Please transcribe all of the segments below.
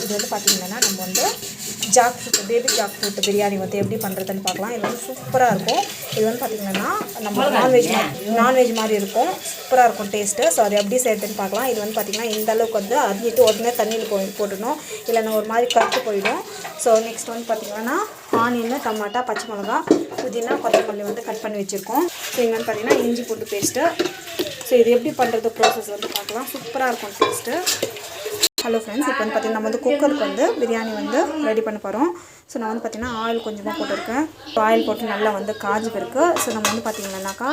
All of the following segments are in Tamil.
இது வந்து பார்த்திங்கன்னா நம்ம வந்து jackfruit baby jackfruit biryani வந்து எப்படி பண்ணுறதுன்னு பார்க்கலாம். இது வந்து சூப்பராக இருக்கும். இது வந்து பார்த்திங்கன்னா நம்ம நான்வெஜ் மாதிரி இருக்கும், சூப்பராக இருக்கும் டேஸ்ட்டு. ஸோ அது எப்படி செய்கிறதுன்னு பார்க்கலாம். இது வந்து பார்த்திங்கன்னா இந்த அளவுக்கு வந்து அரிஞ்சிட்டு உடனே தண்ணியில் போட்டுடணும், இல்லைன்னா ஒரு மாதிரி கருத்து போயிடும். ஸோ நெக்ஸ்ட் வந்து பார்த்திங்கன்னா ஆனியன், டமாட்டா, பச்சை மிளகா, புதினா, கொத்தமல்லி வந்து கட் பண்ணி வச்சுருக்கோம். ஸோ இங்கே வந்து பார்த்திங்கன்னா இஞ்சி பூண்டு பேஸ்ட்டு. ஸோ இது எப்படி பண்ணுறது ப்ராசஸ் வந்து பார்க்கலாம். சூப்பராக இருக்கும் டேஸ்ட்டு. ஹலோ ஃப்ரெண்ட்ஸ், இப்போ வந்து பார்த்திங்கன்னா நம்ம வந்து குக்கருக்கு வந்து பிரியாணி வந்து ரெடி பண்ண போகிறோம். ஸோ நான் வந்து பார்த்திங்கன்னா ஆயில் கொஞ்சமாக போட்டிருக்கேன். ஆயில் போட்டு நல்லா வந்து காஞ்சி பிறகு ஸோ நம்ம வந்து பார்த்திங்கன்னாக்கா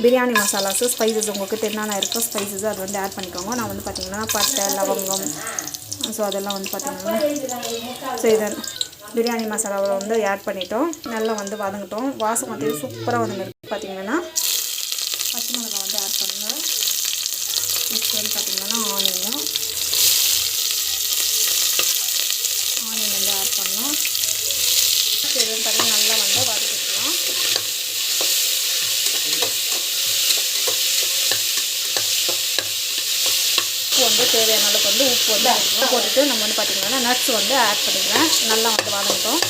பிரியாணி மசாலாஸு ஸ்பைசஸ் உங்களுக்கு என்னென்ன இருக்கோ ஸ்பைசஸ் அது வந்து ஆட் பண்ணிக்கோங்க. நான் வந்து பார்த்திங்கன்னா பட்டை, லவங்கம், ஸோ அதெல்லாம் வந்து பார்த்திங்கன்னா ஸோ இதை பிரியாணி மசாலாவை வந்து ஆட் பண்ணிட்டோம். நல்லா வந்து வதங்கிட்டோம். வாசம் வந்து சூப்பராக வந்து பார்த்திங்கன்னா பச்சை மிளகாய் வந்து ஆட் பண்ணுங்கள். நெக்ஸ்ட் வந்து பார்த்திங்கன்னா ஆனியன் வந்து ஆட் பண்ணோம். இது வந்து பார்த்திங்கன்னா நல்லா வந்து வதக்கிக்கலாம். உப்பு வந்து தேவையான அளவுக்கு வந்து உப்பு வந்து போட்டுட்டு நம்ம வந்து பார்த்திங்கன்னா நட்ஸ் வந்து ஆட் பண்ணிக்கிறேன். நல்லா வந்து வதங்கிட்டோம்.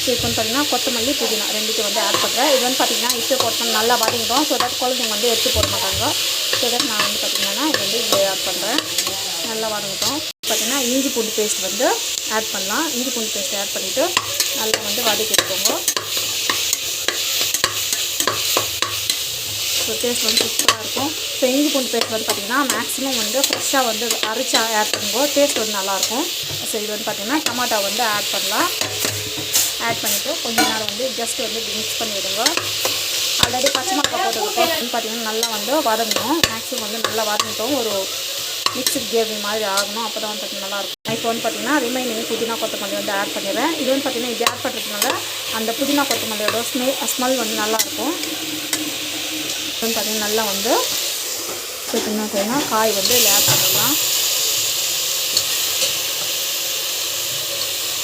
ஸோ இப்போ வந்து பார்த்திங்கன்னா கொத்தமல்லி, புதினா ரெண்டுத்தையும் வந்து ஆட் பண்ணுறேன். இது வந்து பார்த்திங்கன்னா இப்போ போட்டோம் நல்லா வதங்கிட்டோம். ஸோ தட் குழந்தைங்க வந்து எடுத்து போட மாட்டாங்க. ஸோ தட் நான் வந்து பார்த்திங்கன்னா இது வந்து இதை ஆட் பண்ணுறேன். நல்லா வதங்கிட்டோம். பார்த்திங்கன்னா இஞ்சி பூண்டு பேஸ்ட் வந்து ஆட் பண்ணலாம். இஞ்சி பூண்டு பேஸ்ட் ஆட் பண்ணிவிட்டு நல்லா வந்து வதக்கி எடுத்துக்கோங்க. ஸோ டேஸ்ட் வந்து சூப்பராக இருக்கும். ஸோ இஞ்சி பூண்டு பேஸ்ட் வந்து பார்த்திங்கன்னா மேக்ஸிமம் வந்து ஃப்ரெஷ்ஷாக வந்து அரைச்சி ஆட் பண்ணும்போது டேஸ்ட் வந்து நல்லாயிருக்கும். ஸோ இது வந்து பார்த்திங்கன்னா டமாட்டோ வந்து ஆட் பண்ணலாம். ஆட் பண்ணிவிட்டு கொஞ்ச நேரம் வந்து ஜஸ்ட் வந்து மிக்ஸ் பண்ணி விடுங்க. ஆல்ரெடி பச்சை மிளகாய் போட்டுருக்கோம். பார்த்திங்கன்னா நல்லா வந்து வதங்கணும். மேக்ஸிமம் வந்து நல்லா வதங்கிட்டோம். ஒரு மிக்ஸ்டு கிரேவி மாதிரி ஆகணும். அப்போ தான் வந்து பார்த்திங்கன்னா நல்லாயிருக்கும். இப்போ வந்து பார்த்திங்கன்னா ரிமைனிங் புதினா, கொத்தமல்லி வந்து ஆட் பண்ணிடுறேன். இது வந்து பார்த்திங்கன்னா இது ஆட் பண்ணுறதுனால அந்த புதினா கொத்தமல்லியோட ஸ்மெல் வந்து நல்லாயிருக்கும். வந்து பார்த்திங்கன்னா நல்லா வந்து பார்த்திங்கன்னா காய் வந்து இதில் ஆட் பண்ணிடலாம்.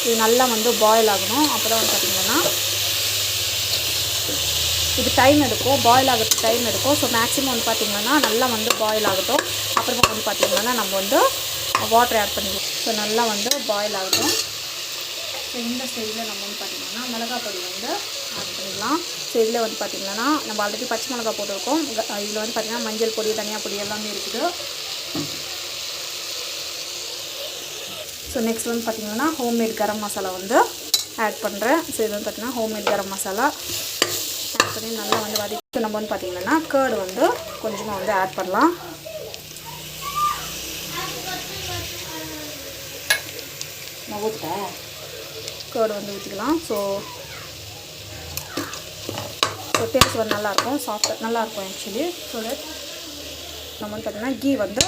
இது நல்லா வந்து பாயில் ஆகணும். அப்போ தான் வந்து பார்த்திங்கன்னா இது டைம் எடுக்கும், பாயில் ஆகிறதுக்கு டைம் எடுக்கும். ஸோ மேக்ஸிமம் வந்து பார்த்திங்கன்னா நல்லா வந்து பாயில் ஆகட்டும். அப்புறமா வந்து பார்த்திங்கன்னா நம்ம வந்து வாட்டர் ஆட் பண்ணிடுவோம். ஸோ நல்லா வந்து பாயில் ஆகட்டும். ஸோ இந்த ஸ்டேஜில் நம்ம வந்து பார்த்திங்கன்னா மிளகாய் பொடி வந்து ஆட் பண்ணிடலாம். ஸோ இதில் வந்து பார்த்திங்கன்னா நம்ம ஆல்ரெடி பச்சை மிளகாய் போட்டிருக்கோம். இதில் வந்து பார்த்திங்கன்னா மஞ்சள் பொடி, தனியா பொடி எல்லாமே இருக்குது. ஸோ நெக்ஸ்ட் வந்து பார்த்திங்கன்னா ஹோம்மேட் கரம் மசாலா வந்து ஆட் பண்ணுறேன். ஸோ இது வந்து பார்த்திங்கன்னா ஹோம்மேட் கரம் மசாலா ஆட் பண்ணி நல்லா வந்து வதக்கி நம்ம வந்து பார்த்திங்கன்னா கேர்டு வந்து கொஞ்சமாக வந்து ஆட் பண்ணலாம். கேர்டு வந்து ஊற்றிக்கலாம். ஸோ டேஸ்ட் வந்து நல்லாயிருக்கும், சாஃப்டாக நல்லாயிருக்கும் ஆக்சுவலி. ஸோ தட் நம்ம வந்து பார்த்திங்கன்னா கீ வந்து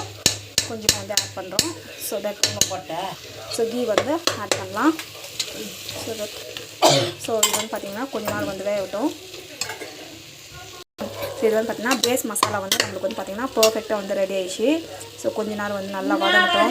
கொஞ்சமாக வந்து ஆட் பண்ணுறோம். ஸோ தட் ஸோ கீ வந்து ஆட் பண்ணலாம். ஸோ தட் ஸோ இது வந்து பார்த்திங்கன்னா கொஞ்ச நாள் வந்து வேகட்டும். ஸோ இது வந்து பார்த்திங்கன்னா பேஸ் மசாலா வந்து நம்மளுக்கு வந்து பார்த்திங்கன்னா பர்ஃபெக்டாக வந்து ரெடி ஆகிடுச்சு. ஸோ கொஞ்ச நேரம் வந்து நல்லா வதங்கட்டும்.